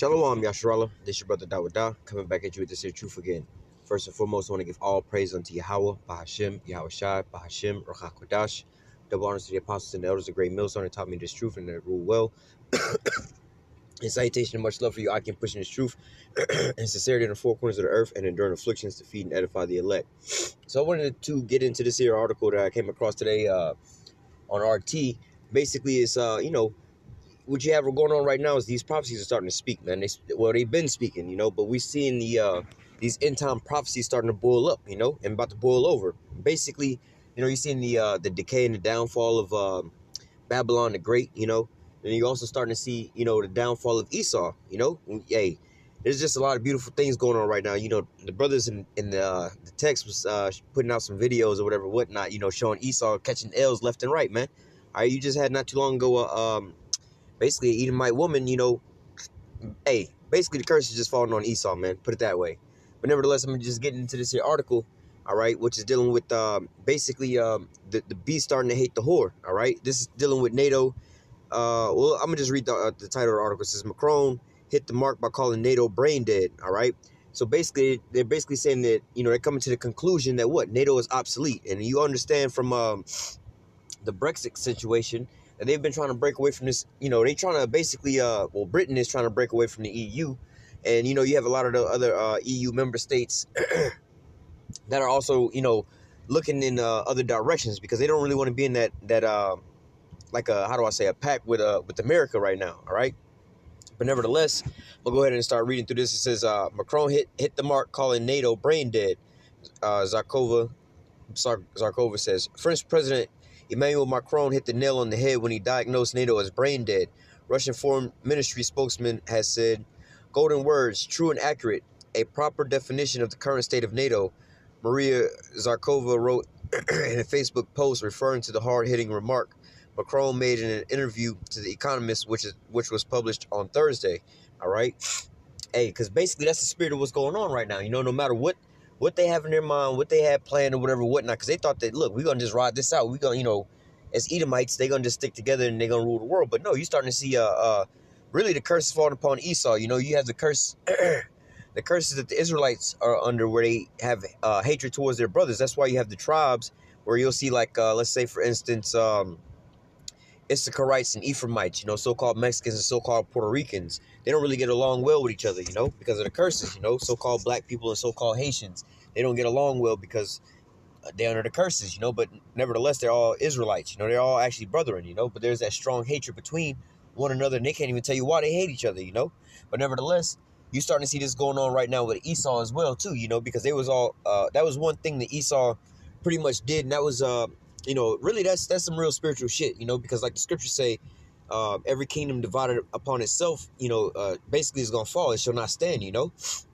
Shalom, Yasharallah. This is your brother Dawada, coming back at you with this here truth again. First and foremost, I want to give all praise unto Yahawah, Bahashim, YAHAWASHI, Bahashim, Rachakodash. Double honors to the apostles and the elders of Great Millstone that taught me this truth and that rule well. In salutation and much love for you, I can push in this truth and sincerity in the four corners of the earth and enduring afflictions to feed and edify the elect. So I wanted to get into this here article that I came across today on RT. Basically, it's, what you have going on right now is these prophecies are starting to speak, man. They've been speaking, but we're seeing these end time prophecies starting to boil up, and about to boil over. Basically, you're seeing the decay and the downfall of Babylon the Great, and you're also starting to see, the downfall of Esau, Hey, there's just a lot of beautiful things going on right now. The brothers in the text was putting out some videos or whatever, whatnot, showing Esau catching L's left and right, man. All right, you just had not too long ago, basically, an Edomite woman, hey, basically the curse is just falling on Esau, man. Put it that way. But nevertheless, I'm just getting into this here article, all right, which is dealing with basically the beast starting to hate the whore, all right? This is dealing with NATO. Well, I'm going to just read the title of the article. It says, Macron hit the mark by calling NATO brain dead, all right? So basically, they're basically saying that, they're coming to the conclusion that what? NATO is obsolete. And you understand from the Brexit situation, and they've been trying to break away from this, they trying to basically, Britain is trying to break away from the EU. And, you have a lot of the other EU member states that are also, looking in other directions because they don't really want to be in that like a pact with America right now, all right? But nevertheless, we'll go ahead and start reading through this. It says, Macron hit the mark calling NATO brain dead. Zarkova says, French President Emmanuel Macron hit the nail on the head when he diagnosed NATO as brain dead. Russian Foreign Ministry spokesman has said, golden words, true and accurate, a proper definition of the current state of NATO. Maria Zarkova wrote in a Facebook post referring to the hard-hitting remark Macron made in an interview to The Economist, which was published on Thursday. All right? Hey, because basically that's the spirit of what's going on right now. No matter what they have in their mind, what they had planned or whatever, whatnot, because they thought that, look, we're going to just ride this out. We're going to, as Edomites, they're going to just stick together and they're going to rule the world. But no, you're starting to see really the curse is falling upon Esau. You have the curse, the curses that the Israelites are under where they have hatred towards their brothers. That's why you have the tribes where you'll see, like, let's say, for instance, Issacharites and Ephraimites, so-called Mexicans and so-called Puerto Ricans. They don't really get along well with each other, because of the curses, so-called black people and so-called Haitians. They don't get along well because they're under the curses, but nevertheless, they're all Israelites, they're all actually brethren, but there's that strong hatred between one another, and they can't even tell you why they hate each other, but nevertheless, you're starting to see this going on right now with Esau as well, too, because they was all, that was one thing that Esau pretty much did, and that was, really that's some real spiritual shit, because like the scriptures say, every kingdom divided upon itself, basically is going to fall. It shall not stand,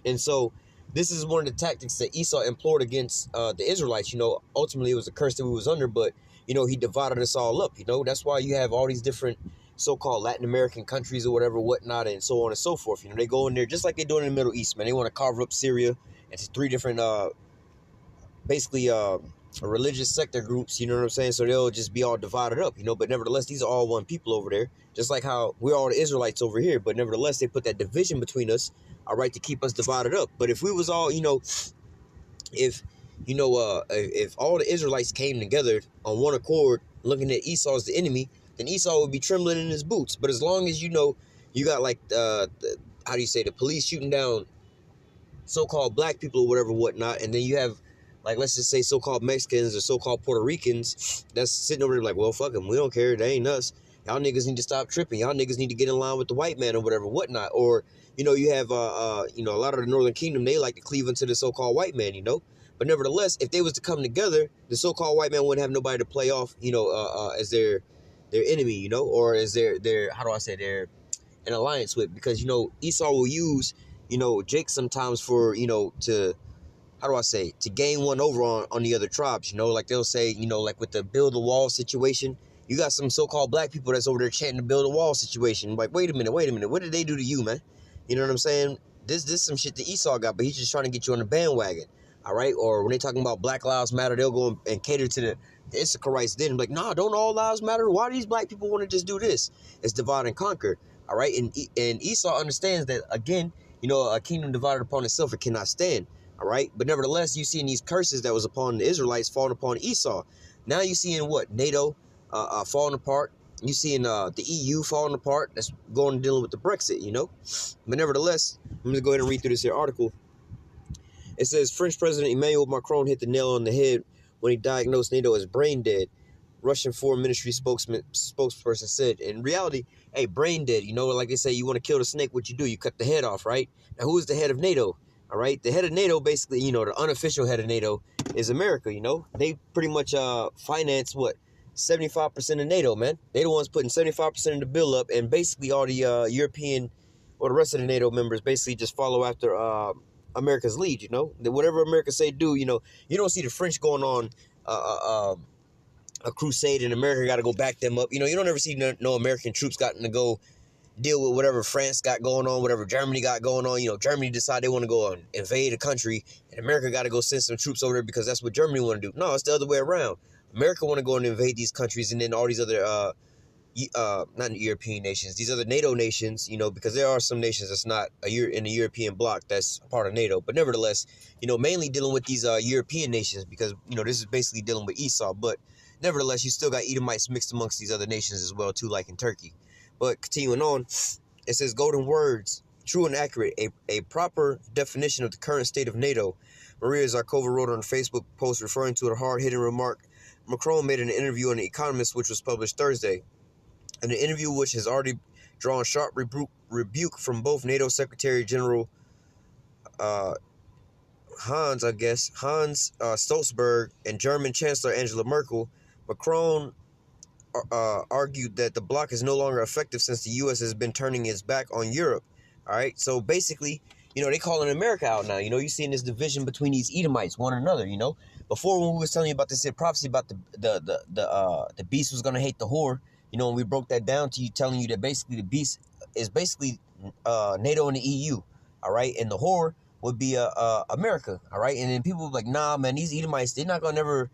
and so this is one of the tactics that Esau employed against the Israelites. Ultimately it was a curse that we was under, but, he divided us all up, that's why you have all these different so-called Latin American countries or whatever, whatnot, and so on and so forth. They go in there just like they do in the Middle East, man. They want to carve up Syria into three different, basically, religious sector groups, you know what I'm saying? So they'll just be all divided up, but nevertheless, these are all one people over there, just like how we're all the Israelites over here, but nevertheless, they put that division between us, all right, to keep us divided up. But if we was all, if all the Israelites came together on one accord, looking at Esau as the enemy, then Esau would be trembling in his boots. But as long as, you got like, the police shooting down so-called black people or whatever, whatnot, and then you have, like, let's just say so-called Mexicans or so-called Puerto Ricans that's sitting over there like, well, fuck them. We don't care. They ain't us. Y'all niggas need to stop tripping. Y'all niggas need to get in line with the white man or whatever, whatnot. Or, you have, a lot of the Northern Kingdom, they like to cleave into the so-called white man, But nevertheless, if they was to come together, the so-called white man wouldn't have nobody to play off, as their enemy, or as their their an alliance with. Because, Esau will use, Jake sometimes for, to gain one over on the other tribes, like they'll say, like with the build a wall situation, you got some so-called black people that's over there chanting to build a wall situation. Like, wait a minute, what did they do to you, man? You know what I'm saying? This some shit that Esau got, but he's just trying to get you on the bandwagon, all right? Or when they talking about Black Lives Matter, they'll go and cater to the Issacharites then, like, nah, don't all lives matter? Why do these black people want to just do this? It's divide and conquer. All right, and Esau understands that, again, you know, a kingdom divided upon itself, it cannot stand. All right, but nevertheless, you see in these curses that was upon the Israelites falling upon Esau. Now you see in what, NATO falling apart. You see in the EU falling apart. That's going and dealing with the Brexit, you know. But nevertheless, I'm gonna go ahead and read through this here article. It says French President Emmanuel Macron hit the nail on the head when he diagnosed NATO as brain dead. Russian Foreign Ministry spokesperson said. In reality, hey, brain dead, you know, like they say, you want to kill the snake, what you do? You cut the head off, right? Now, who is the head of NATO? All right, the head of NATO, basically, you know, the unofficial head of NATO is America, you know. They pretty much finance, what, 75% of NATO, man. They the ones putting 75% of the bill up, and basically all the European or the rest of the NATO members basically just follow after America's lead, you know. Whatever America say do, you know, you don't see the French going on a crusade and America got to go back them up. You know, you don't ever see no American troops gotten to go deal with whatever France got going on, whatever Germany got going on. You know, Germany decide they want to go and invade a country, and America got to go send some troops over there because that's what Germany want to do. No, it's the other way around. America want to go and invade these countries, and then all these other not European nations, these other NATO nations, you know, because there are some nations that's not in the European bloc that's part of NATO, but nevertheless, you know, mainly dealing with these European nations, because, you know, this is basically dealing with Esau, but nevertheless, you still got Edomites mixed amongst these other nations as well too, like in Turkey. But continuing on, it says golden words, true and accurate, a proper definition of the current state of NATO. Maria Zakharova wrote on a Facebook post referring to a hard-hitting remark Macron made in an interview on The Economist, which was published Thursday. In an interview which has already drawn sharp rebuke from both NATO Secretary General Hans Stoltenberg and German Chancellor Angela Merkel, Macron argued that the bloc is no longer effective since the U.S. has been turning its back on Europe. All right, so basically, you know, they calling America out now. You know, you're seeing this division between these Edomites, one another. You know, before when we was telling you about this prophecy about the beast was gonna hate the whore. You know, and we broke that down to you, telling you that basically the beast is basically NATO and the EU, all right? And the whore would be America, all right? And then people were like, nah, man, these Edomites, they're not gonna never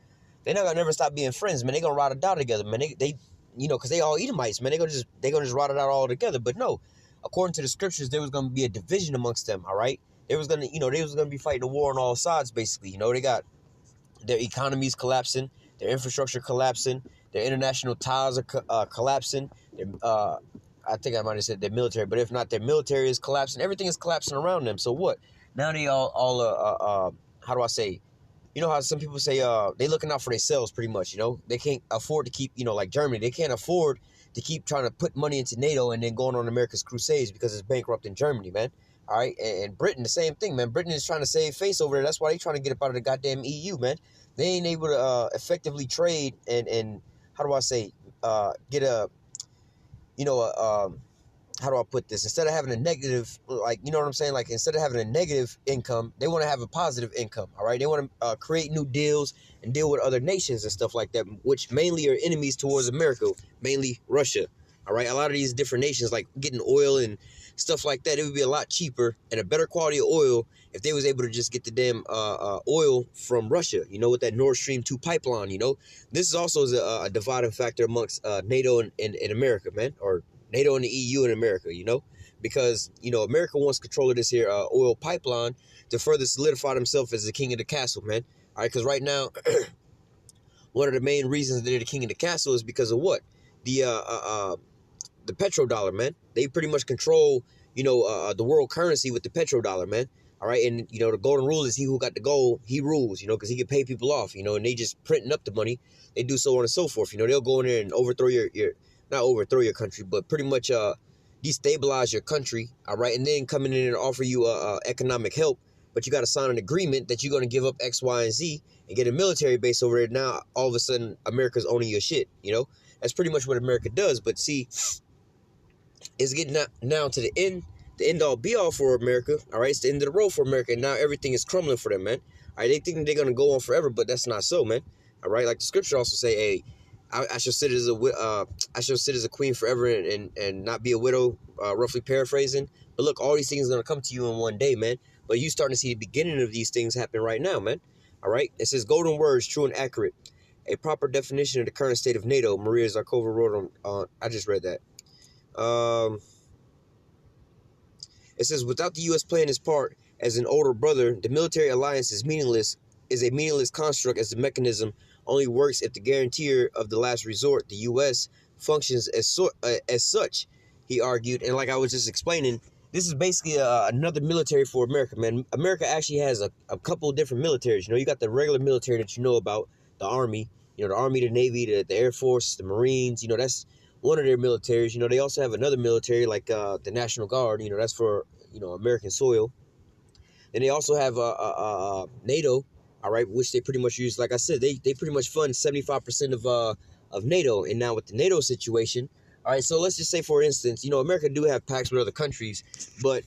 stop being friends, man. They're gonna rot it out together, man. They you know, because they all Edomites, man. They're gonna just rot it out all together. But no, according to the scriptures, there was gonna be a division amongst them, all right? They was gonna be fighting a war on all sides, basically. You know, they got their economies collapsing, their infrastructure collapsing, their international ties are collapsing. I think I might have said their military, but if not, their military is collapsing. Everything is collapsing around them. So what? Now they all how do I say? You know how some people say they looking out for themselves pretty much. You know, they can't afford to keep, you know, like Germany, they can't afford to keep trying to put money into NATO and then going on America's crusades because it's bankrupt in Germany, man. All right, and Britain, the same thing, man. Britain is trying to save face over there. That's why they trying to get up out of the goddamn EU, man. They ain't able to effectively trade and how do I say, get a, you know, how do I put this? Instead of having a negative, like, you know what I'm saying? Like, instead of having a negative income, they want to have a positive income, all right? They want to create new deals and deal with other nations and stuff like that, which mainly are enemies towards America, mainly Russia, all right? A lot of these different nations, like getting oil and stuff like that, it would be a lot cheaper and a better quality of oil if they was able to just get the damn oil from Russia, you know, with that Nord Stream 2 pipeline, you know. This is also a dividing factor amongst NATO and America, man, or NATO and the EU and America, you know, because, you know, America wants control of this here oil pipeline to further solidify themselves as the king of the castle, man. All right, because right now, one of the main reasons they're the king of the castle is because of what? The petrodollar, man. They pretty much control, you know, the world currency with the petrodollar, man. All right, and, you know, the golden rule is he who got the gold, he rules, you know, because he can pay people off, you know, and they just printing up the money. They do so on and so forth. You know, they'll go in there and overthrow your not overthrow your country, but pretty much destabilize your country, all right, and then come in and offer you economic help, but you got to sign an agreement that you're going to give up X, Y, and Z and get a military base over there. Now, all of a sudden, America's owning your shit, you know? That's pretty much what America does, but see, it's getting now to the end all be all for America, all right? It's the end of the road for America, and now everything is crumbling for them, man. All right, they think they're going to go on forever, but that's not so, man, all right? Like the scripture also say, hey, I shall sit as a queen forever and not be a widow, roughly paraphrasing. But look, all these things are going to come to you in one day, man. But you starting to see the beginning of these things happen right now, man. All right? It says, golden words, true and accurate. A proper definition of the current state of NATO. Maria Zakharova wrote on I just read that. It says, without the U.S. playing its part as an older brother, the military alliance is a meaningless construct as the mechanism only works if the guarantor of the last resort, the U.S., functions as such, he argued. And like I was just explaining, this is basically another military for America, man. America actually has a couple of different militaries. You know, you got the regular military that you know about, the Army, you know, the Army, the Navy, the Air Force, the Marines, you know, that's one of their militaries. You know, they also have another military like the National Guard, you know, that's for, you know, American soil. And they also have NATO, all right, which they pretty much use. Like I said, they pretty much fund 75% of NATO. And now with the NATO situation, all right, so let's just say, for instance, you know, America do have pacts with other countries, but,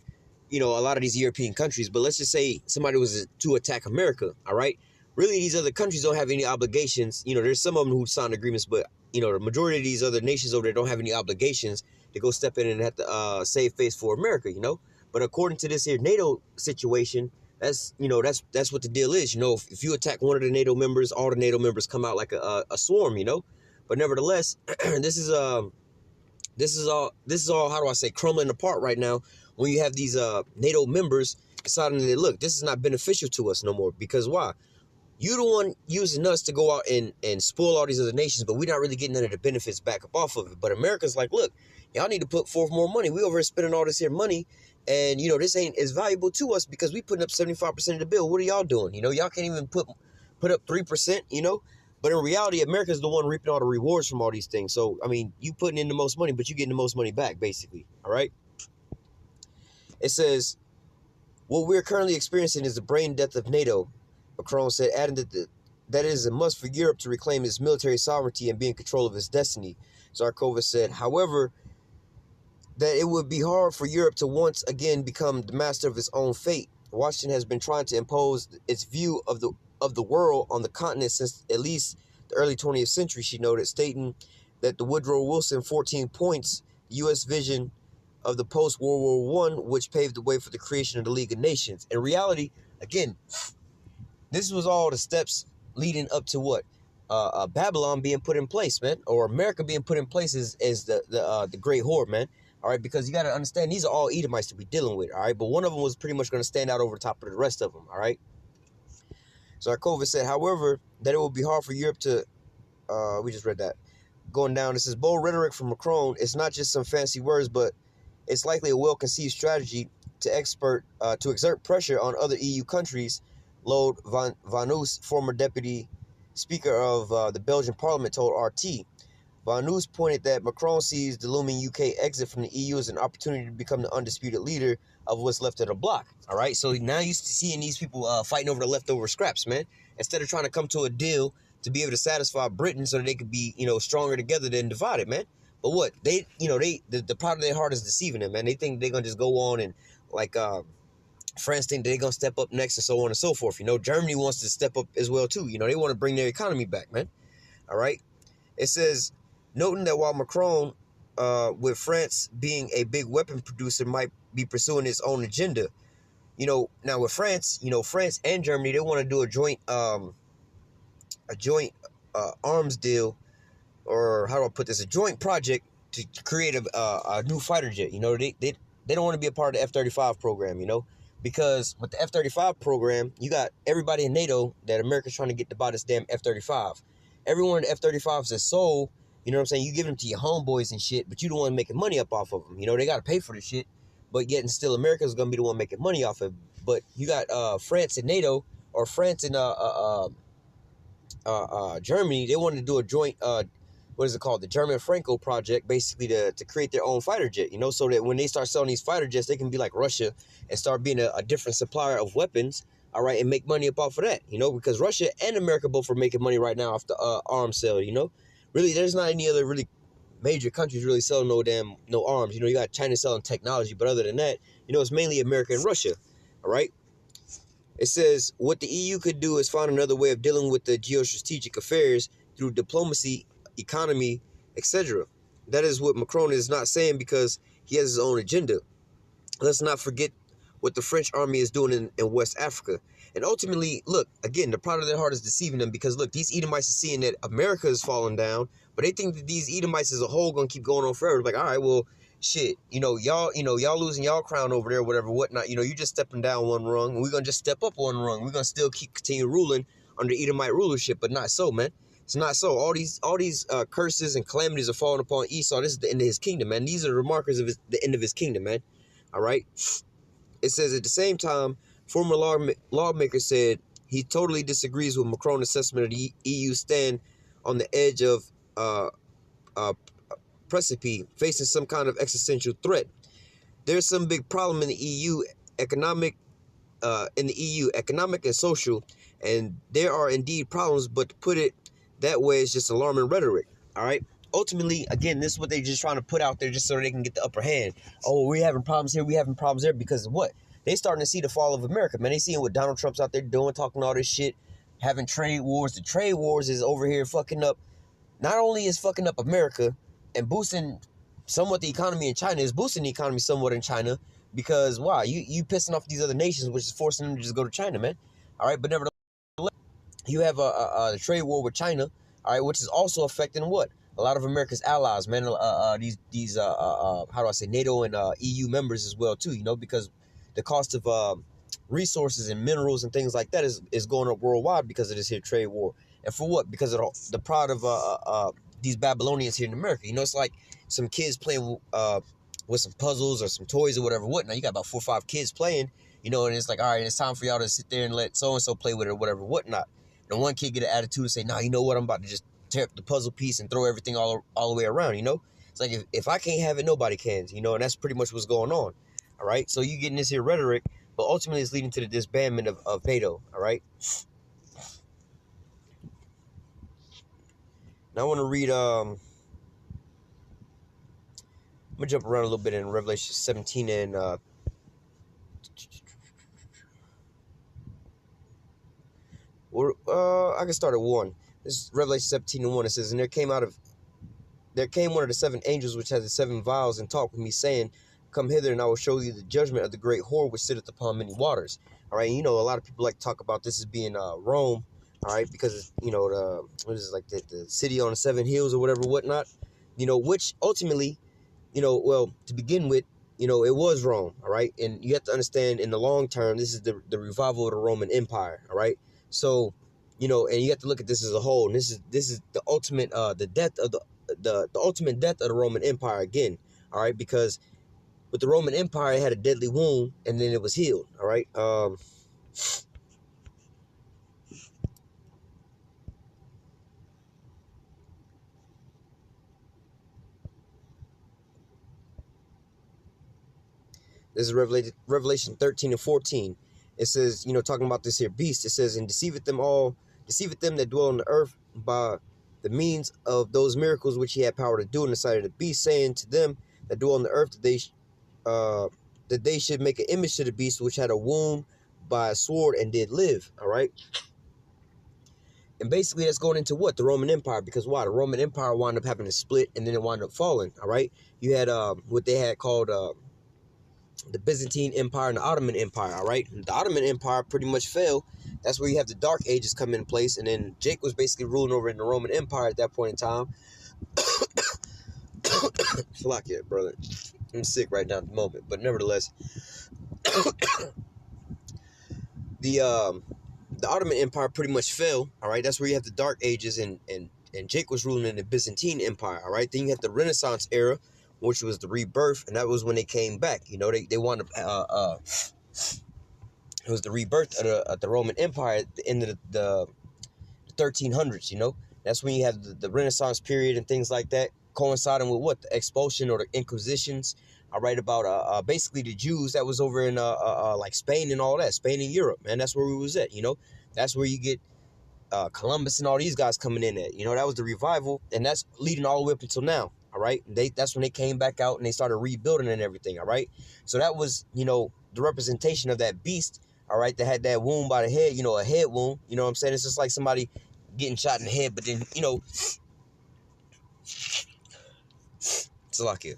you know, a lot of these European countries, but let's just say somebody was to attack America, all right? Really, these other countries don't have any obligations. You know, there's some of them who signed agreements, but, you know, the majority of these other nations over there don't have any obligations to go step in and have to save face for America, you know? But according to this here NATO situation, that's, you know, that's what the deal is. You know, if you attack one of the NATO members, all the NATO members come out like a swarm, you know? But nevertheless, this is all, how do I say, crumbling apart right now when you have these NATO members deciding that, look, this is not beneficial to us no more. Because why? You the one using us to go out and spoil all these other nations, but we're not really getting none of the benefits back up off of it. But America's like, look, y'all need to put forth more money. We over here spending all this here money, and, you know, this ain't as valuable to us because we putting up 75% of the bill. What are y'all doing? You know, y'all can't even put up 3%, you know? But in reality, America's the one reaping all the rewards from all these things. So, I mean, you putting in the most money, but you getting the most money back, basically, all right? It says, what we're currently experiencing is the brain death of NATO, Macron said, adding that that it is a must for Europe to reclaim its military sovereignty and be in control of its destiny. Zarkova said, however, that it would be hard for Europe to once again become the master of its own fate. Washington has been trying to impose its view of the world on the continent since at least the early 20th century, she noted, stating that the Woodrow Wilson 14 points U.S. vision of the post-World War I, which paved the way for the creation of the League of Nations. In reality, again, this was all the steps leading up to what? Babylon being put in place, man, or America being put in place as the Great Horde, man. All right, because you got to understand, these are all Edomites to be dealing with, all right? But one of them was pretty much going to stand out over the top of the rest of them, all right? Zarkova said, however, that it will be hard for Europe to, we just read that. Going down, it says, bold rhetoric from Macron, it's not just some fancy words, but it's likely a well-conceived strategy to exert pressure on other EU countries, Lode Vanus, former deputy speaker of the Belgian parliament, told RT. Vanus pointed that Macron sees the looming UK exit from the EU as an opportunity to become the undisputed leader of what's left of the bloc. All right, so now you're seeing these people fighting over the leftover scraps, man. Instead of trying to come to a deal to be able to satisfy Britain so that they could be, you know, stronger together than divided, man. But what they, you know, the part of their heart is deceiving them, man. They think they're gonna just go on and like France think they're gonna step up next and so on and so forth. You know, Germany wants to step up as well too. You know, they want to bring their economy back, man. All right, it says, noting that while Macron, with France being a big weapon producer, might be pursuing its own agenda. You know, now with France, you know, France and Germany, they want to do a joint arms deal, or how do I put this? A joint project to create a new fighter jet. You know, they don't want to be a part of the F-35 program. You know, because with the F-35 program, you got everybody in NATO that America's trying to get to buy this damn F-35. Everyone in the F-35s is sold. You know what I'm saying? You give them to your homeboys and shit, but you the one making money up off of them. You know, they got to pay for the shit, but yet and still America's going to be the one making money off of it. But you got France and NATO, or France and Germany, they wanted to do a joint, what is it called? The German-Franco project, basically to create their own fighter jet, you know, so that when they start selling these fighter jets, they can be like Russia and start being a different supplier of weapons, all right, and make money up off of that, you know, because Russia and America both are making money right now off the arms sale, you know. Really, there's not any other really major countries really selling no arms. You know, you got China selling technology, but other than that, you know, it's mainly America and Russia, all right? It says, what the EU could do is find another way of dealing with the geostrategic affairs through diplomacy, economy, etc. That is what Macron is not saying because he has his own agenda. Let's not forget what the French army is doing in West Africa. And ultimately, look, again, the pride of their heart is deceiving them because, look, these Edomites are seeing that America is falling down, but they think that these Edomites as a whole going to keep going on forever. Like, all right, well, shit, y'all losing y'all crown over there, whatever, whatnot. You just stepping down one rung, and we're gonna just step up one rung. We're gonna still continue ruling under Edomite rulership, but not so, man. It's not so. All these curses and calamities are falling upon Esau. This is the end of his kingdom, man. These are the markers of the end of his kingdom, man. All right. It says at the same time, former lawmaker said he totally disagrees with Macron's assessment of the EU stand on the edge of precipice, facing some kind of existential threat. There's some big problem in the EU economic and social, and there are indeed problems, but to put it that way is just alarming rhetoric. All right. Ultimately, again, this is what they're just trying to put out there just so they can get the upper hand. Oh, we're having problems here, we're having problems there, because of what? They starting to see the fall of America, man. They seeing what Donald Trump's out there doing, talking all this shit, having trade wars. The trade wars is over here fucking up. Not only is fucking up America and boosting somewhat the economy in China, is boosting the economy somewhat in China, because why? You pissing off these other nations, which is forcing them to just go to China, man. All right, but nevertheless, you have a trade war with China, all right, which is also affecting what? A lot of America's allies, man. These how do I say, NATO and EU members as well too, because the cost of resources and minerals and things like that is going up worldwide because of this here trade war. And for what? Because of the pride of these Babylonians here in America. It's like some kids playing with some puzzles or some toys or whatever. What? Now you got about 4 or 5 kids playing, and it's like, all right, it's time for y'all to sit there and let so-and-so play with it or whatever, whatnot. And one kid get an attitude and say, nah, you know what? I'm about to just tear up the puzzle piece and throw everything all the way around, It's like, if I can't have it, nobody can, and that's pretty much what's going on, all right? So you getting this here rhetoric, but ultimately it's leading to the disbandment of NATO, all right? Now I want to read, I'm going to jump around a little bit in Revelation 17 and, I can start at 1. This is Revelation 17 and 1. It says, and there came one of the 7 angels which has the 7 vials, and talked with me, saying, come hither, and I will show you the judgment of the great whore which sitteth upon many waters. All right, a lot of people like to talk about this as being Rome, all right, because it's, the city on the 7 hills or whatever, whatnot, which ultimately, well, to begin with, it was Rome, all right, and you have to understand, in the long term, this is the revival of the Roman Empire, all right. So, and you have to look at this as a whole. And this is the ultimate, the death of the ultimate death of the Roman Empire again. All right, because with the Roman Empire, it had a deadly wound, and then it was healed. All right. This is Revelation 13 and 14. It says, talking about this here beast, it says, and deceiveth them that dwell on the earth by the means of those miracles which he had power to do in the sight of the beast, saying to them that dwell on the earth that they should make an image to the beast which had a wound by a sword and did live. All right. And basically that's going into what? The Roman Empire, because why? The Roman Empire wound up having to split, and then it wound up falling. All right. You had what they had called the Byzantine Empire and the Ottoman Empire, all right? The Ottoman Empire pretty much fell. That's where you have the Dark Ages come into place, and then Jake was basically ruling over in the Roman Empire at that point in time. Slovakia, brother. I'm sick right now at the moment, but nevertheless, the Ottoman Empire pretty much fell, all right? That's where you have the Dark Ages, and Jake was ruling in the Byzantine Empire, all right? Then you have the Renaissance era, which was the rebirth, and that was when they came back. They wound up, it was the rebirth of the Roman Empire at the end of the 1300s, That's when you have the Renaissance period and things like that, coinciding with what? The expulsion or the Inquisitions. I write about basically the Jews that was over in like Spain and all that, Spain and Europe, man. That's where we was at, That's where you get Columbus and all these guys coming in at, that was the revival, and that's leading all the way up until now. All right. That's when they came back out and they started rebuilding and everything. All right. So that was, the representation of that beast. All right. That had that wound by the head, a head wound. You know what I'm saying? It's just like somebody getting shot in the head. But then, Slovakia.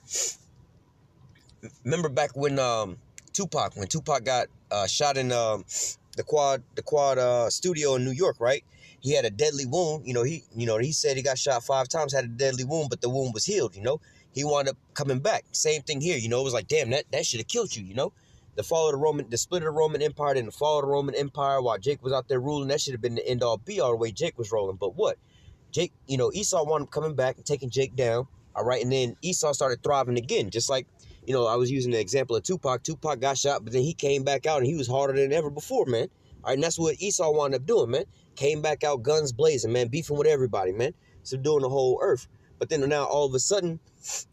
Remember back when Tupac got shot in the quad studio in New York, right? He had a deadly wound. He said he got shot 5 times, had a deadly wound, but the wound was healed. he wound up coming back. Same thing here, you know. It was like, damn, that should have killed you, you know. The split of the Roman Empire, and the fall of the Roman Empire while Jake was out there ruling, that should have been the end all be all the way Jake was rolling. But what? Jake, you know, Esau wound up coming back and taking Jake down, all right? And then Esau started thriving again, just like, you know, I was using the example of Tupac. Tupac got shot, but then he came back out and he was harder than ever before, man. All right, and that's what Esau wound up doing, man. Came back out, guns blazing, man, beefing with everybody, man. Subduing the whole earth. But then now, all of a sudden,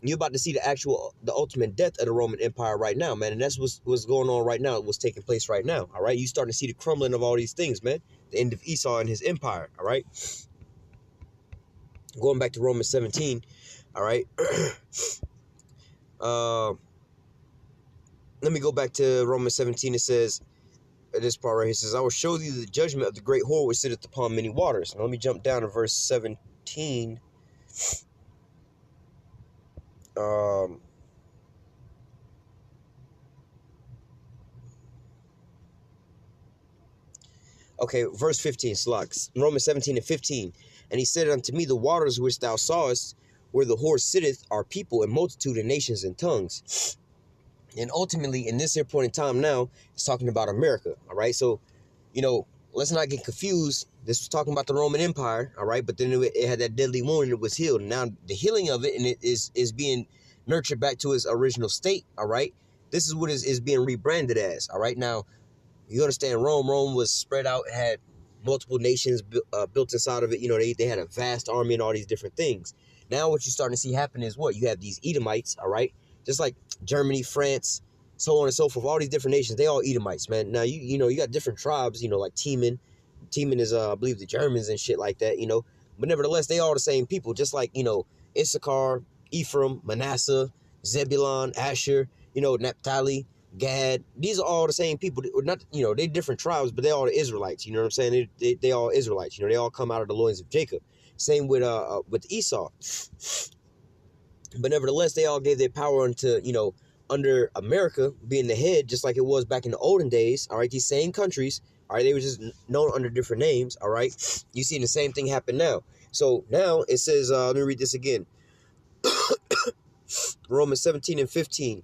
you're about to see the ultimate death of the Roman Empire right now, man. And that's what's going on right now, what's taking place right now, all right? You starting to see the crumbling of all these things, man. The end of Esau and his empire, all right? Going back to Romans 17, all right? Let me go back to Romans 17. It says, this part right here says, I will show you the judgment of the great whore which sitteth upon many waters. Now let me jump down to verse 17. Okay, verse 15, slugs. Romans 17 and 15. And he said unto me, the waters which thou sawest, where the whore sitteth, are people and multitude and nations and tongues. And ultimately, in this here point in time now, it's talking about America, all right? So, you know, let's not get confused. This was talking about the Roman Empire, all right? But then it had that deadly wound and it was healed. And now the healing of it, and it is being nurtured back to its original state, all right? This is what is being rebranded as, all right? Now, you understand Rome was spread out, had multiple nations built inside of it. You know, they had a vast army and all these different things. Now what you're starting to see happen is what? You have these Edomites, all right? Just like Germany, France, so on and so forth. All these different nations, they all Edomites, man. Now, you know, you got different tribes, you know, like Teman. Teman is, I believe, the Germans and shit like that, you know. But nevertheless, they all the same people, just like, you know, Issachar, Ephraim, Manasseh, Zebulun, Asher, you know, Naphtali, Gad. These are all the same people. Not, you know, they're different tribes, but they're all the Israelites. You know what I'm saying? They all Israelites. You know, they all come out of the loins of Jacob. Same with Esau. But nevertheless, they all gave their power unto, you know, under America being the head, just like it was back in the olden days. All right, these same countries. All right, they were just known under different names. All right, you see the same thing happen now. So now it says, let me read this again. Romans 17 and 15.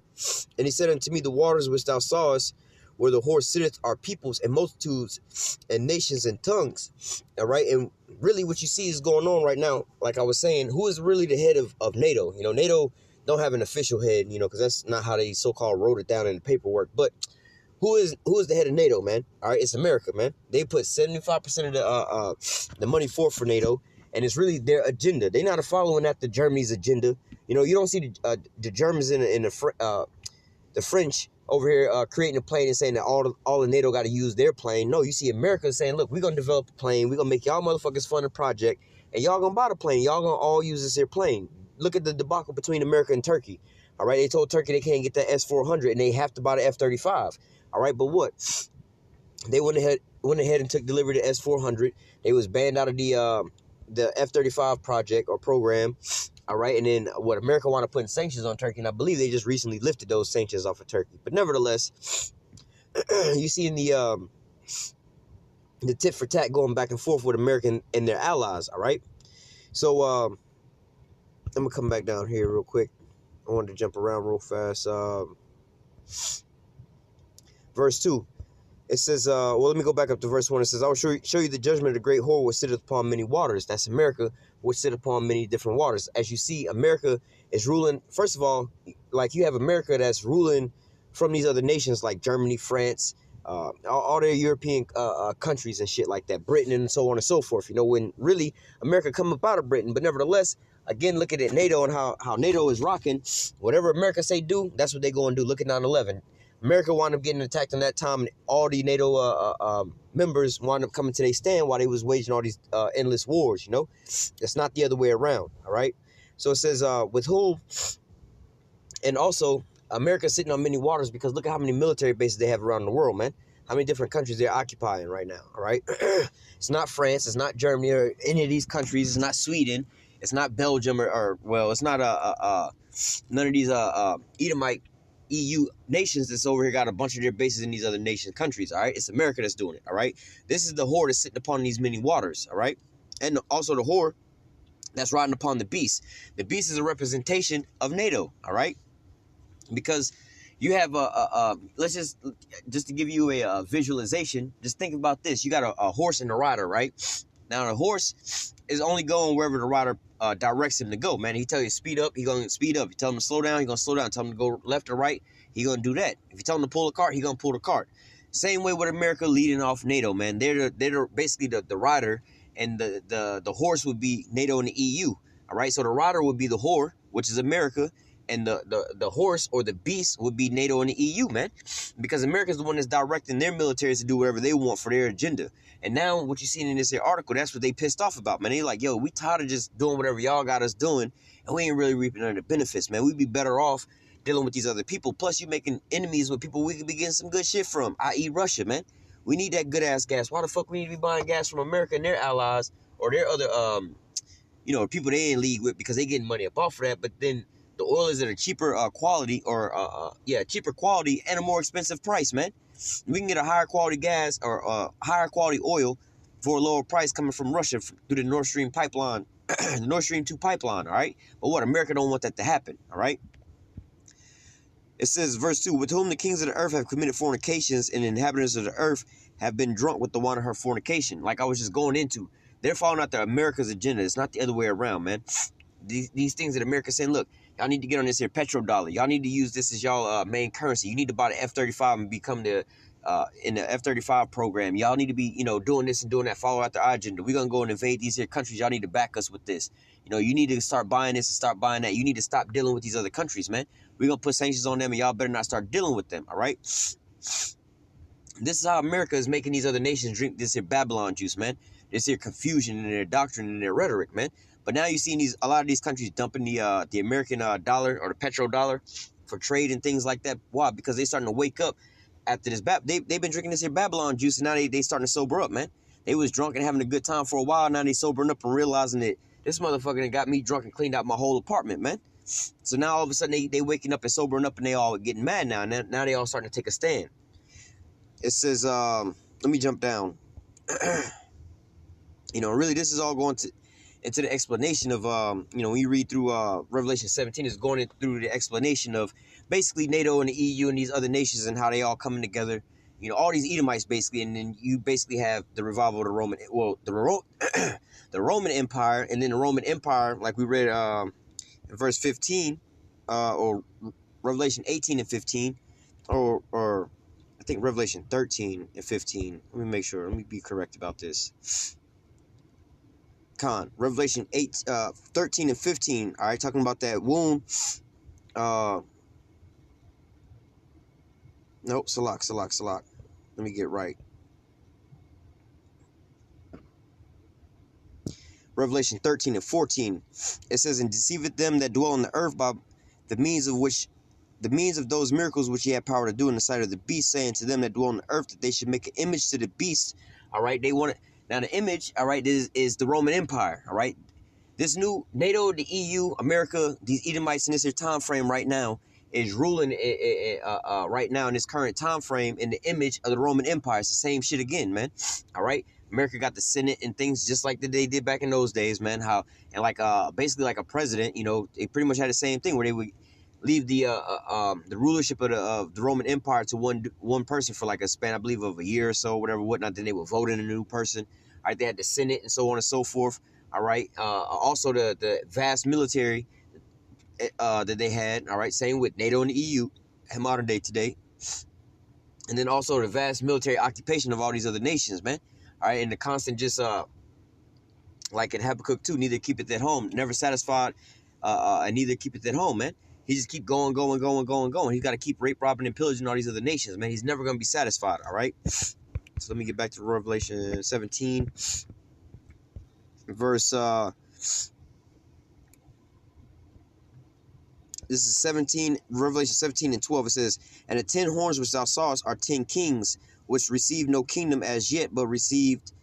And he said unto me, the waters which thou sawest, where the whore sitteth, are peoples and multitudes and nations and tongues. All right. And really what you see is going on right now. Like I was saying, who is really the head of NATO? You know, NATO don't have an official head, you know, because that's not how they so-called wrote it down in the paperwork. But who is the head of NATO, man? All right. It's America, man. They put 75% of the money for NATO. And it's really their agenda. They're not following after Germany's agenda. You know, you don't see the Germans in the French over here creating a plane and saying that all the NATO got to use their plane. No, you see America saying, look, we're going to develop a plane. We're going to make y'all motherfuckers fund a project. And y'all going to buy the plane. Y'all going to all use this here plane. Look at the debacle between America and Turkey. All right, they told Turkey they can't get that S-400 and they have to buy the F-35. All right, but what? They went ahead and took delivery of the S-400. They was banned out of the F-35 project or program, all right? And then what, America wanted to put sanctions on Turkey, and I believe they just recently lifted those sanctions off of Turkey. But nevertheless, you see in the tit for tat going back and forth with America and their allies, all right? So I'm going to come back down here real quick. I wanted to jump around real fast. Verse 2. It says, well, let me go back up to verse 1. It says, I will show you the judgment of the great whore which sitteth upon many waters. That's America, which sit upon many different waters. As you see, America is ruling. First of all, like you have America that's ruling from these other nations like Germany, France, all their European countries and shit like that, Britain and so on and so forth. You know, when really America come up out of Britain. But nevertheless, again, look at it, NATO and how NATO is rocking. Whatever America say do, that's what they go and do. Look at 9/11. America wound up getting attacked in that time, and all the NATO members wound up coming to their stand while they was waging all these endless wars, you know? It's not the other way around, all right? So it says, with whom, and also, America sitting on many waters because look at how many military bases they have around the world, man. How many different countries they're occupying right now, all right? It's not France, it's not Germany or any of these countries, it's not Sweden, it's not Belgium, or well, it's not none of these Edomite EU nations that's over here got a bunch of their bases in these other nation countries, all right? It's America that's doing it, all right? This is the whore that's sitting upon these many waters, all right? And also the whore that's riding upon the beast. The beast is a representation of NATO, all right? Because you have let's just to give you a visualization, just think about this. You got a horse and a rider, right? Now the horse is only going wherever the rider directs him to go, man. He tell you to speed up, he gonna speed up. You tell him to slow down, he gonna slow down. Tell him to go left or right, he gonna do that. If you tell him to pull the cart, he gonna pull the cart. Same way with America leading off NATO, man. They're basically the rider, and the horse would be NATO and the EU. All right, so the rider would be the whore, which is America, and the horse or the beast would be NATO and the EU, man, because America's the one that's directing their militaries to do whatever they want for their agenda. And now what you seen in this here article, that's what they pissed off about, man. They like, yo, we tired of just doing whatever y'all got us doing, and we ain't really reaping any benefits, man. We'd be better off dealing with these other people. Plus, you making enemies with people we could be getting some good shit from, i.e. Russia, man. We need that good-ass gas. Why the fuck we need to be buying gas from America and their allies or their other, people they ain't in league with, because they getting money up off of that, but then the oil is at a cheaper quality, or cheaper quality and a more expensive price, man. We can get a higher quality gas or higher quality oil for a lower price coming from Russia through the Nord Stream pipeline, the Nord Stream 2 pipeline, all right? But what, America don't want that to happen, all right? It says, verse 2, with whom the kings of the earth have committed fornications, and the inhabitants of the earth have been drunk with the wine of her fornication. Like I was just going into, they're following out the America's agenda. It's not the other way around, man. These things that America's saying, look, y'all need to get on this here petrodollar. Y'all need to use this as y'all main currency. You need to buy the F-35 and become the in the F-35 program. Y'all need to be, doing this and doing that, follow out the agenda. We're going to go and invade these here countries. Y'all need to back us with this. You need to start buying this and start buying that. You need to stop dealing with these other countries, man. We're going to put sanctions on them, and y'all better not start dealing with them, all right? This is how America is making these other nations drink this here Babylon juice, man. This here confusion in their doctrine and their rhetoric, man. But now you're seeing a lot of these countries dumping the American dollar or the petrodollar for trade and things like that. Why? Because they're starting to wake up after this. They've been drinking this here Babylon juice, and now they starting to sober up, man. They was drunk and having a good time for a while. Now they sobering up and realizing that this motherfucker got me drunk and cleaned out my whole apartment, man. So now all of a sudden they waking up and sobering up, and they all getting mad now. Now they all starting to take a stand. It says, let me jump down. Really this is all going into the explanation of, when you read through Revelation 17, is going through the explanation of basically NATO and the EU and these other nations and how they all coming together. All these Edomites basically, and then you basically have the revival of the Roman, the Roman Empire, and then the Roman Empire, like we read in verse 15, or Revelation 18 and 15, or I think Revelation 13 and 15. Let me make sure. Let me be correct about this. Revelation 13 and 15. All right, talking about that wound. Nope, Salak. Let me get right. Revelation 13 and 14. It says, and deceiveth them that dwell on the earth by the means of those miracles which he had power to do in the sight of the beast, saying to them that dwell on the earth that they should make an image to the beast. All right, they want it. Now the image, all right, is the Roman Empire. All right, this new NATO, the EU, America, these Edomites in this here time frame right now is ruling right now in this current time frame in the image of the Roman Empire. It's the same shit again, man. All right, America got the Senate and things just like they did back in those days, man. How and like basically like a president, they pretty much had the same thing where they would leave the rulership of the Roman Empire to one person for like a span, I believe, of a year or so, whatever, whatnot. Then they would vote in a new person. All right, they had the Senate and so on and so forth. All right, also the vast military that they had. All right, same with NATO and the EU in modern day today, and then also the vast military occupation of all these other nations, man. All right, and the constant just like in Habakkuk 2, neither keep it at home, never satisfied, and neither keep it at home, man. He just keep going. He's got to keep rape, robbing, and pillaging all these other nations, man. He's never going to be satisfied, all right? So let me get back to Revelation 17, verse, this is 17, Revelation 17 and 12. It says, and the 10 horns which thou sawest are 10 kings, which received no kingdom as yet, but received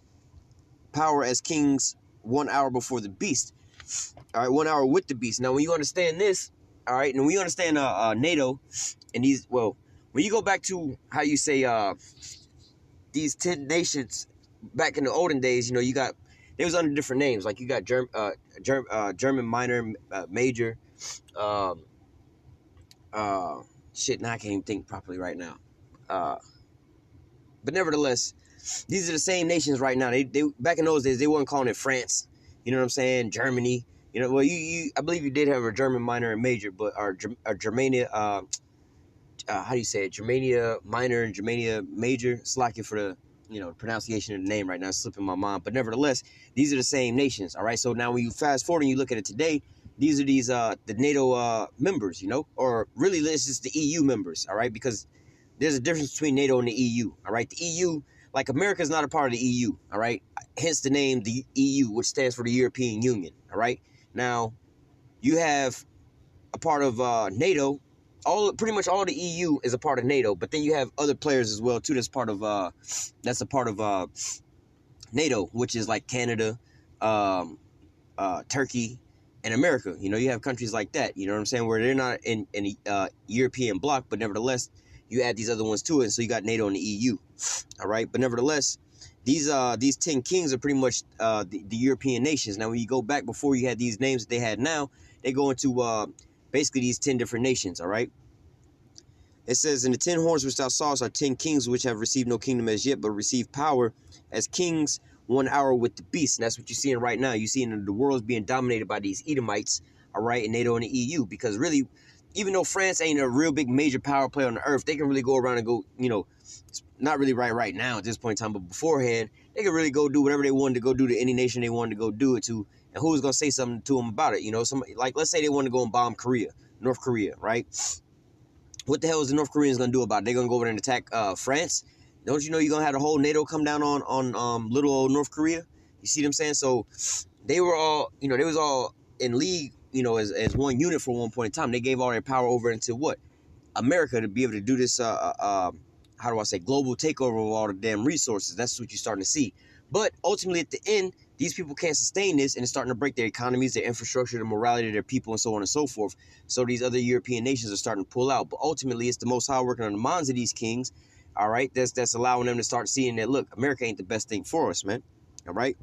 power as kings 1 hour before the beast. All right, 1 hour with the beast. Now, when you understand this, all right, and we understand NATO and these, well, when you go back to how you say these 10 nations back in the olden days, you got they was under different names. Like you got German minor, major, um, shit. Now I can't even think properly right now. But nevertheless, these are the same nations right now. They back in those days they weren't calling it France. You know what I'm saying? Germany. You know, well, I believe you did have a German minor and major, but or Germania. How do you say it? Germania minor and Germania major. Slacking for the pronunciation of the name right now. It's slipping my mind. But nevertheless, these are the same nations. All right. So now when you fast forward and you look at it today, these are the NATO members. Or really this is the EU members. All right, because there's a difference between NATO and the EU. All right, the EU, like America, is not a part of the EU. All right, hence the name the EU, which stands for the European Union. All right, now you have a part of NATO. Pretty much all the EU is a part of NATO, but then you have other players as well too. That's a part of NATO, which is like Canada, Turkey, and America. You have countries like that. You know what I'm saying? Where they're not in a European bloc, but nevertheless, you add these other ones to it, so you got NATO and the EU. All right, but nevertheless, these 10 kings are pretty much the European nations. Now, when you go back before you had these names that they had now, they go into basically these 10 different nations. All right. It says, "And the 10 horns which thou sawest are 10 kings which have received no kingdom as yet, but receive power as kings 1 hour with the beast." And that's what you're seeing right now. You're seeing the world's being dominated by these Edomites, all right, and NATO and the EU. Because really, even though France ain't a real big major power player on the earth, they can really go around and go, not really right now at this point in time, but beforehand, they can really go do whatever they wanted to go do to any nation they wanted to go do it to. And who's going to say something to them about it? Somebody, like, let's say they want to go and bomb North Korea, right? What the hell is the North Koreans going to do about it? They're going to go over there and attack France? Don't you know you're going to have the whole NATO come down on little old North Korea? You see what I'm saying? So they were all, they was all in league, as one unit for one point in time. They gave all their power over into what? America, to be able to do this, how do I say, global takeover of all the damn resources. That's what you're starting to see. But ultimately, at the end, these people can't sustain this, and it's starting to break their economies, their infrastructure, the morality of their people, and so on and so forth. So these other European nations are starting to pull out. But ultimately, it's the Most High working on the minds of these kings, all right? That's allowing them to start seeing that, look, America ain't the best thing for us, man, all right?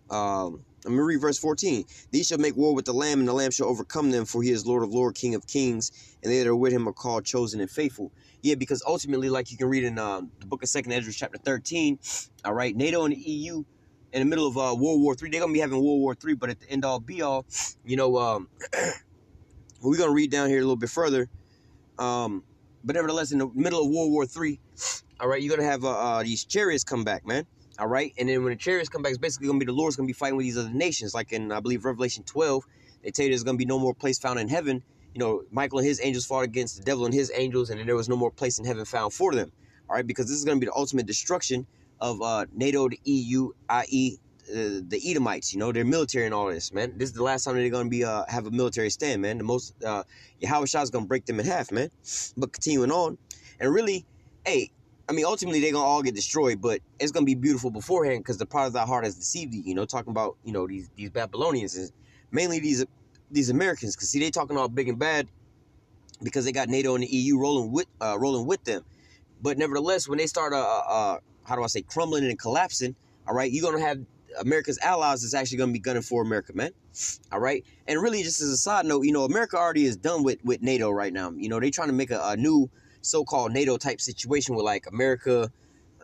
Let me read verse 14. "These shall make war with the Lamb, and the Lamb shall overcome them, for he is Lord of lords, King of kings, and they that are with him are called, chosen, and faithful." Yeah, because ultimately, like you can read in the book of 2nd Ezra, chapter 13, all right, NATO and the EU, in the middle of World War III, they're going to be having World War III, but at the end all be all, we're going to read down here a little bit further, but nevertheless, in the middle of World War III, all right, you're going to have these chariots come back, man. All right, and then when the chariots come back, it's basically going to be the Lord's going to be fighting with these other nations. Like in, I believe, Revelation 12, they tell you there's going to be no more place found in heaven. Michael and his angels fought against the devil and his angels, and then there was no more place in heaven found for them. All right, because this is going to be the ultimate destruction of NATO, the EU, i.e., the Edomites. Their military and all this, man. This is the last time they're going to be have a military stand, man. The most YAHAWASHI is going to break them in half, man. But continuing on, and really, hey, ultimately they're gonna all get destroyed, but it's gonna be beautiful beforehand because the part of thy heart has deceived thee. Talking about these Babylonians and mainly these Americans, because see they talking all big and bad because they got NATO and the EU rolling with them. But nevertheless, when they start how do I say, crumbling and collapsing, all right, you're gonna have America's allies that's actually gonna be gunning for America, man. All right, and really just as a side note, America already is done with NATO right now. They trying to make a new so-called NATO type situation with like America,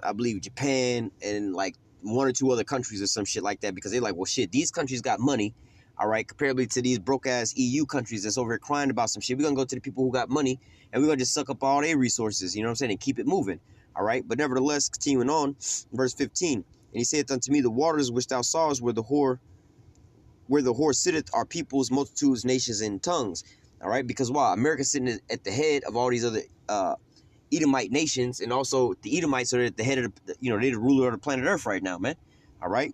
I believe Japan, and like 1 or 2 other countries or some shit like that, because they're like, well, shit, these countries got money, all right, comparatively to these broke-ass EU countries that's over here crying about some shit. We're going to go to the people who got money, and we're going to just suck up all their resources, you know what I'm saying, and keep it moving, all right? But nevertheless, continuing on, verse 15, "And he saith unto me, the waters which thou sawest where the whore sitteth are peoples, multitudes, nations, and tongues." All right, because why? America's sitting at the head of all these other Edomite nations, and also the Edomites are at the head of they're the ruler of the planet Earth right now, man. All right.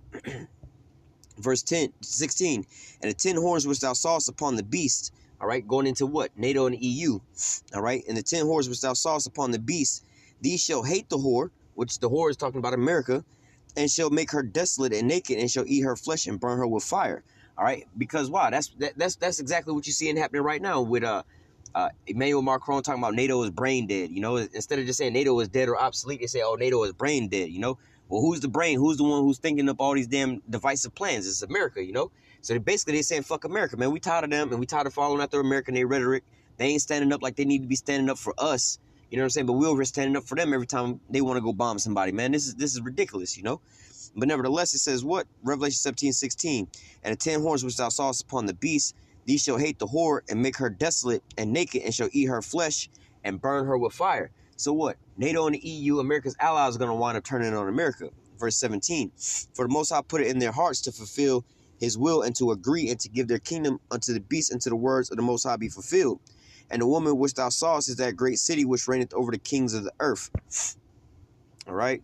Verse 16, "And the 10 horns which thou sawest upon the beast," all right, going into what? NATO and the EU, all right, "And the 10 horns which thou sawest upon the beast, these shall hate the whore," which the whore is talking about America, "and shall make her desolate and naked, and shall eat her flesh and burn her with fire." All right, because why? That's exactly what you're seeing happening right now with Emmanuel Macron talking about NATO is brain dead. Instead of just saying NATO is dead or obsolete, they say, oh, NATO is brain dead. Well, who's the brain? Who's the one who's thinking up all these damn divisive plans? It's America, you know? So basically they're saying, fuck America, man. We tired of them, and we tired of following after America and their rhetoric. They ain't standing up like they need to be standing up for us. You know what I'm saying? But we're over here standing up for them every time they want to go bomb somebody, man. This is ridiculous, you know? But nevertheless, it says what? Revelation 17:16. And the 10 horns which thou sawest upon the beast, these shall hate the whore and make her desolate and naked, and shall eat her flesh and burn her with fire. So what? NATO and the EU, America's allies, are going to wind up turning on America. Verse 17. For the Most High put it in their hearts to fulfill his will, and to agree, and to give their kingdom unto the beast, until the words of the Most High be fulfilled. And the woman which thou sawest is that great city which reigneth over the kings of the earth. All right.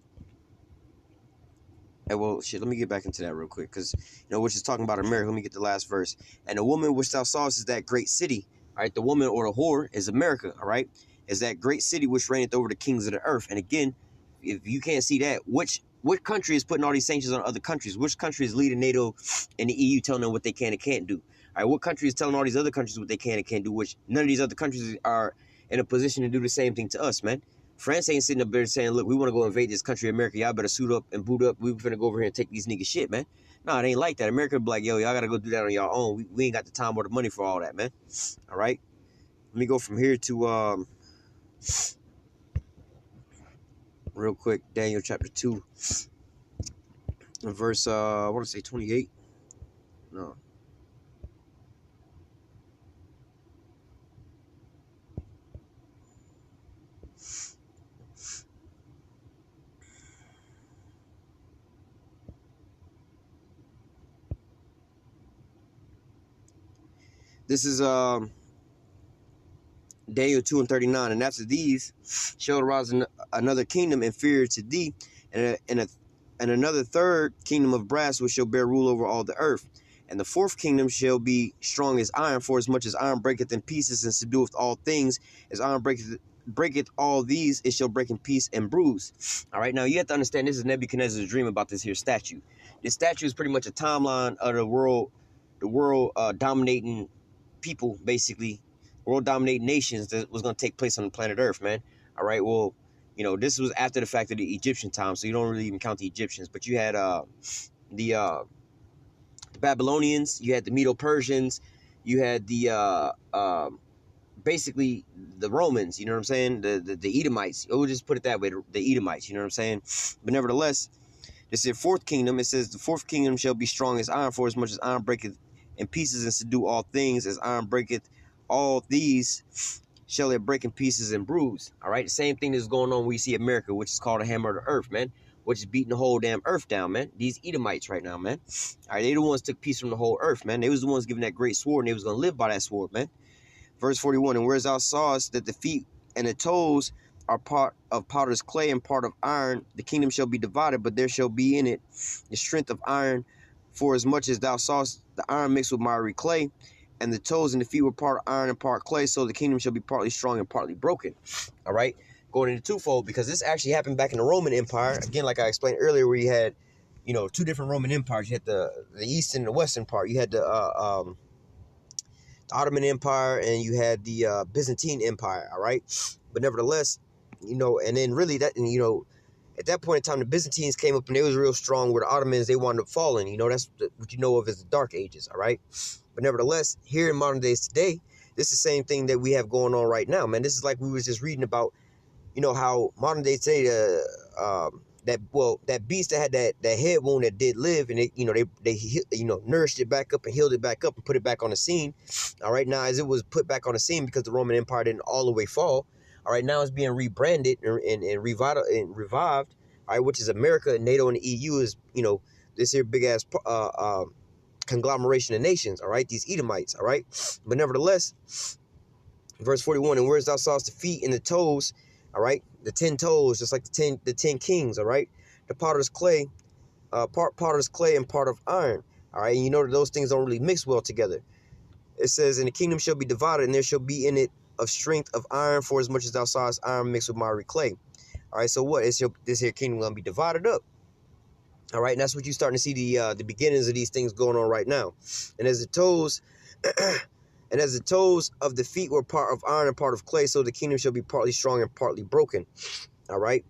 And well, shit, let me get back into that real quick, because, you know, which is talking about America. Let me get the last verse. And the woman which thou sawest is that great city. All right. The woman, or the whore, is America. All right. Is that great city which reigneth over the kings of the earth. And again, if you can't see that, what country is putting all these sanctions on other countries? Which country is leading NATO and the EU, telling them what they can and can't do? All right, what country is telling all these other countries what they can and can't do, which none of these other countries are in a position to do the same thing to us, man? France ain't sitting up there saying, look, we want to go invade this country, America. Y'all better suit up and boot up. We finna go over here and take these niggas shit, man. No, it ain't like that. America be like, yo, y'all got to go do that on your own. We ain't got the time or the money for all that, man. All right? Let me go from here to, real quick, Daniel chapter 2, verse, I want to say 28. No. This is Daniel 2:39. And after these shall arise another kingdom inferior to thee, and another third kingdom of brass, which shall bear rule over all the earth. And the fourth kingdom shall be strong as iron, for as much as iron breaketh in pieces and subdueth all things, as iron breaketh all these, it shall break in piece and bruise. All right, now you have to understand, this is Nebuchadnezzar's dream about this here statue. This statue is pretty much a timeline of the world dominating people, basically, world dominating nations that was going to take place on the planet Earth, man. All right, well, you know, this was after the fact of the Egyptian time, so you don't really even count the Egyptians. But you had the Babylonians, you had the Medo-Persians, you had the basically the Romans, you know what I'm saying, the Edomites. We'll just put it that way, the Edomites, you know what I'm saying. But nevertheless, this is fourth kingdom. It says the fourth kingdom shall be strong as iron, for as much as iron breaketh in pieces and subdue all things, as iron breaketh all these, shall it break in pieces and bruise. All right, the same thing that's going on when we see America, which is called a hammer of the earth, man, which is beating the whole damn earth down, man. These Edomites right now, man. All right, they the ones took peace from the whole earth, man. They was the ones giving that great sword, and they was going to live by that sword, man. Verse 41, and whereas thou sawest that the feet and the toes are part of potter's clay and part of iron, the kingdom shall be divided, but there shall be in it the strength of iron, for as much as thou sawest the iron mixed with miry clay, and the toes and the feet were part iron and part clay, so the kingdom shall be partly strong and partly broken. All right, going into twofold, because this actually happened back in the Roman Empire. Again, like I explained earlier, where you had, you know, two different Roman empires. You had the eastern and the western part. You had the Ottoman Empire, and you had the Byzantine Empire. All right, but nevertheless, you know, and then really that, and you know, at that point in time, the Byzantines came up and they was real strong. Where the Ottomans, they wound up falling. You know, that's what you know of as the Dark Ages. All right. But nevertheless, here in modern days today, this is the same thing that we have going on right now, man. This is like we was just reading about, you know, how modern day today, that beast that had that head wound that did live, and it, you know, they you know, nourished it back up and healed it back up and put it back on the scene. All right, now as it was put back on the scene because the Roman Empire didn't all the way fall. All right, now it's being rebranded and revived. All right, which is America, NATO, and the EU is, you know, this here big ass conglomeration of nations. All right, these Edomites. All right, but nevertheless, verse 41, and whereas thou sawest the feet and the toes, all right, the 10 toes, just like the 10 kings. All right, the potter's clay, part potter's clay and part of iron. All right, and you know that those things don't really mix well together. It says, and the kingdom shall be divided, and there shall be in it of strength of iron, for as much as thou sawest iron mixed with miry clay. All right, so what is this here kingdom going to be divided up? All right, and that's what you're starting to see the beginnings of these things going on right now. And as the toes, and as the toes of the feet were part of iron and part of clay, so the kingdom shall be partly strong and partly broken. All right.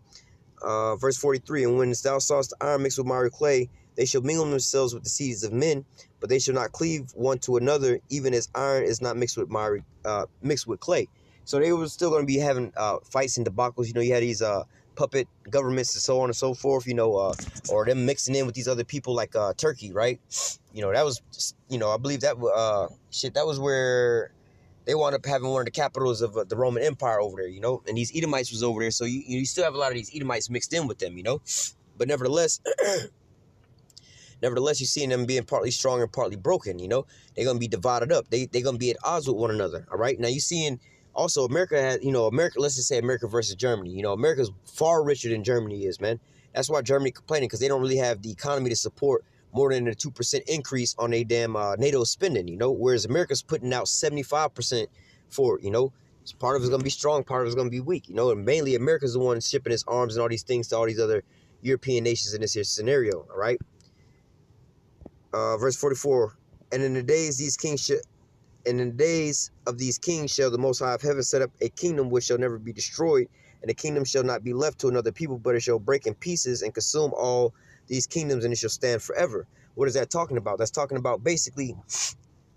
Verse 43, and when thou sawest the iron mixed with miry clay, they shall mingle themselves with the seeds of men, but they shall not cleave one to another, even as iron is not mixed with mixed with clay. So they were still going to be having fights and debacles. You know, you had these puppet governments and so on and so forth. You know, or them mixing in with these other people like Turkey, right? You know, that was just, you know, I believe that that was where they wound up having one of the capitals of the Roman Empire over there, you know, and these Edomites was over there. So you still have a lot of these Edomites mixed in with them, you know, but nevertheless, you're seeing them being partly strong and partly broken, you know. They're going to be divided up. They're going to be at odds with one another, all right? Now, you're seeing also America has, you know, let's just say America versus Germany. You know, America's far richer than Germany is, man. That's why Germany complaining, because they don't really have the economy to support more than a 2% increase on a damn NATO spending, you know, whereas America's putting out 75% for it, you know. So part of it's going to be strong, part of it's going to be weak, you know, and mainly America's the one shipping its arms and all these things to all these other European nations in this here scenario, all right? Verse 44, and in the days of these kings shall the Most High of heaven set up a kingdom which shall never be destroyed, and the kingdom shall not be left to another people, but it shall break in pieces and consume all these kingdoms, and it shall stand forever. What is that talking about? That's talking about basically,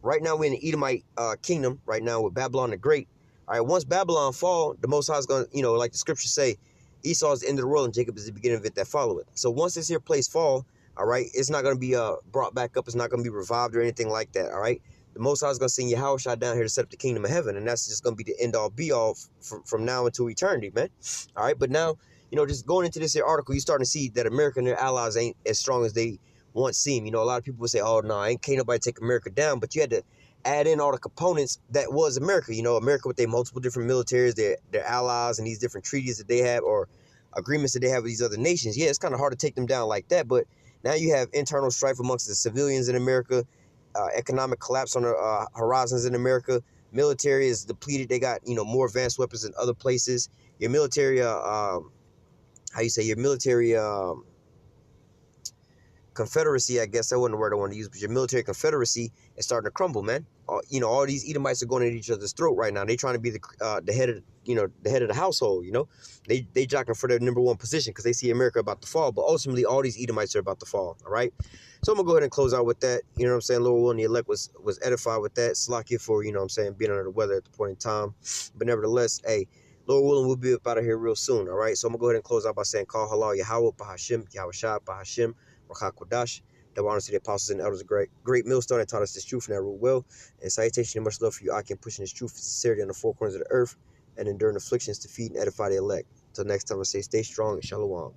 right now we're in the Edomite kingdom, right now with Babylon the Great. All right, once Babylon fall, the Most High is going to, you know, like the scriptures say, Esau is the end of the world and Jacob is the beginning of it that followeth. So once this here place fall, all right, it's not going to be brought back up. It's not going to be revived or anything like that, all right? The Most High is going to send YAHAWASHI down here to set up the kingdom of heaven, and that's just going to be the end-all, be-all from now until eternity, man. All right, but now, you know, just going into this here article, you're starting to see that America and their allies ain't as strong as they once seemed. You know, a lot of people would say, oh, no, can't nobody take America down, but you had to add in all the components that was America. You know, America with their multiple different militaries, their allies, and these different treaties that they have or agreements that they have with these other nations. Yeah, it's kind of hard to take them down like that, but now you have internal strife amongst the civilians in America, economic collapse on the horizons in America. Military is depleted. They got, you know, more advanced weapons in other places. Your military, your military confederacy, I guess that wasn't the word I want to use, but your military confederacy is starting to crumble, man. You know, all these Edomites are going at each other's throat right now. They trying to be the head of, you know, the head of the household. You know, they jockeying for their #1 position because they see America about to fall. But ultimately, all these Edomites are about to fall. All right. So I'm gonna go ahead and close out with that. You know what I'm saying? Lord willing, the elect was edified with that. Slakia for, you know what I'm saying, being under the weather at the point in time. But nevertheless, hey, Lord willing, we'll be up out of here real soon. All right. So I'm gonna go ahead and close out by saying, call halal Yahawah, Bahashim, Yahawashi, Bahashim, Rakhakodash. Double honors to the apostles and elders of great millstone that taught us this truth and that rule well. And salutation and much love for you, Akim, pushing this truth and sincerity on the four corners of the earth and enduring afflictions to feed and edify the elect. Until next time, I say stay strong and shalom.